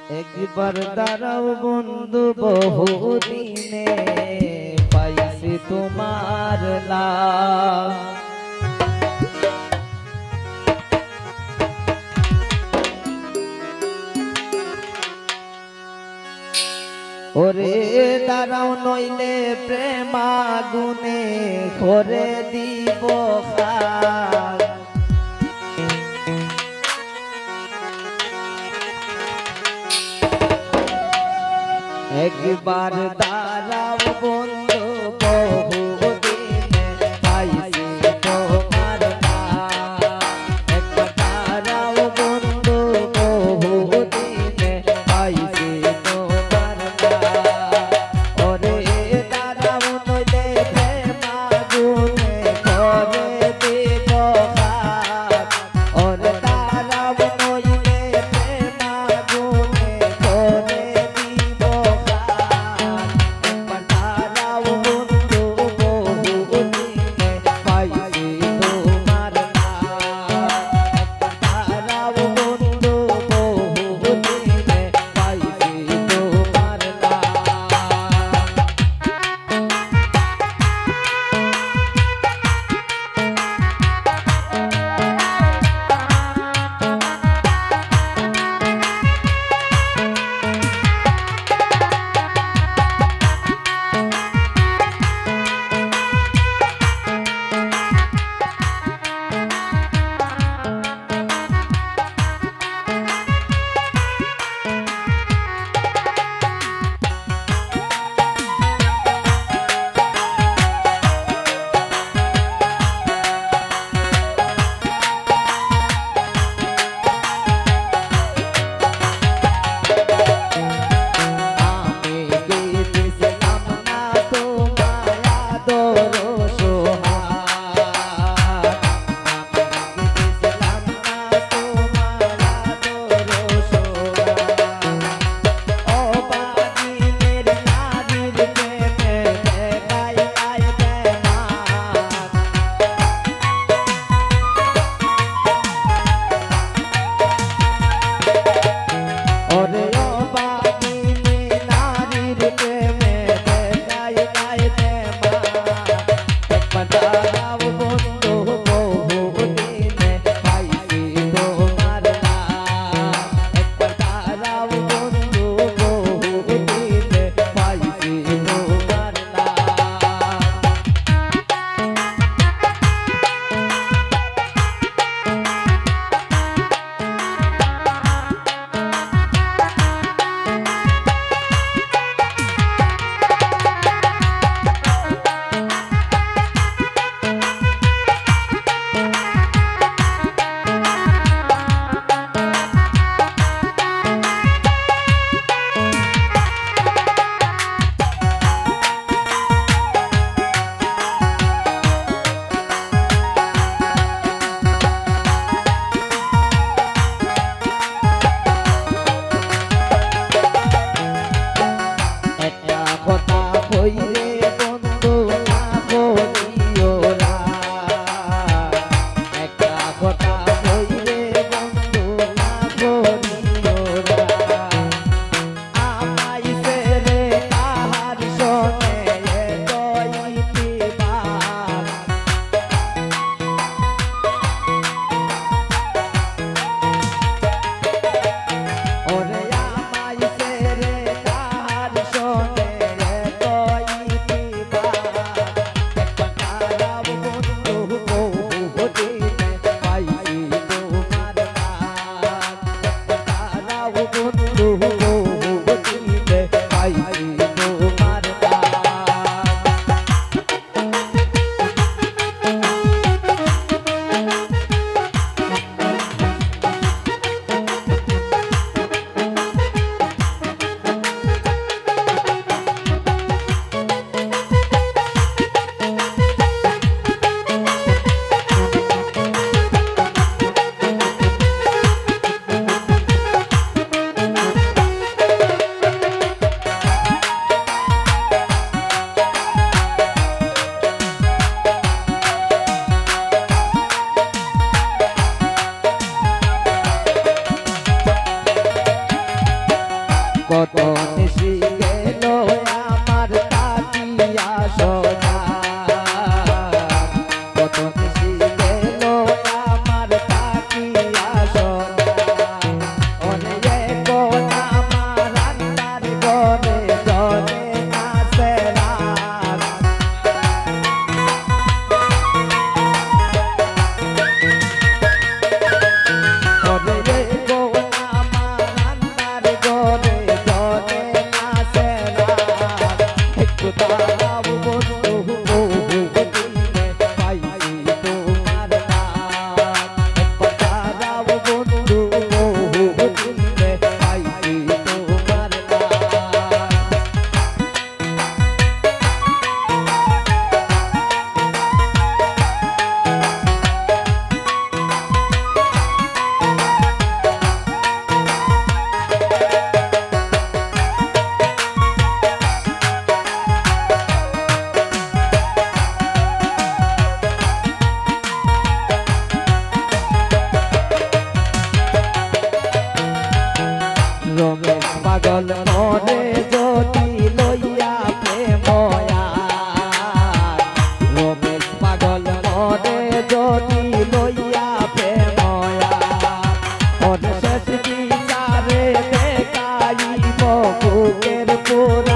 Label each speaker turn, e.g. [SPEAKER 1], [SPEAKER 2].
[SPEAKER 1] একবার দাঁড়াও বন্ধু বহুদিনে পাইছি তোমার লাভ। ওরে দাঁড়াও নইলে প্রেম আগুনে করে দিব খাক। একবার দাঁড়াও বন্ধু বহুদিনে পাইছি তোমার নাম। একবার দাঁড়াও বন্ধু বহুদিনে পাইছি তোমার নাম। ওরে দাঁড়াও নইলে প্রেম আগুনে করে দিব খাক। ওরে দাঁড়াও নইলে প্রেম আগুনে করে দিব খাক। কত নিশি গেল আমার তাকিয়া সোনা কত নিশি গেল আমার তাকিয়া সোনা ওরে কোন আমার আন্দার গরে জলে নাচে রাত ওরে কোন আমার আন্দার গরে জলে নাচে রাত একটু দাঁড়াও বন্ধু বহু দিনে পাইছি তোমার নাম একবার দাঁড়াও বন্ধু বহু দিনে পাইছি তোমার নাম রমেশ পাগল মরে যদি লইয়া প্রেময়া রমেশ পাগল মরে যদি লইয়া প্রেময়া ওর শেষ বিচারে দেখাইব বুকের পুর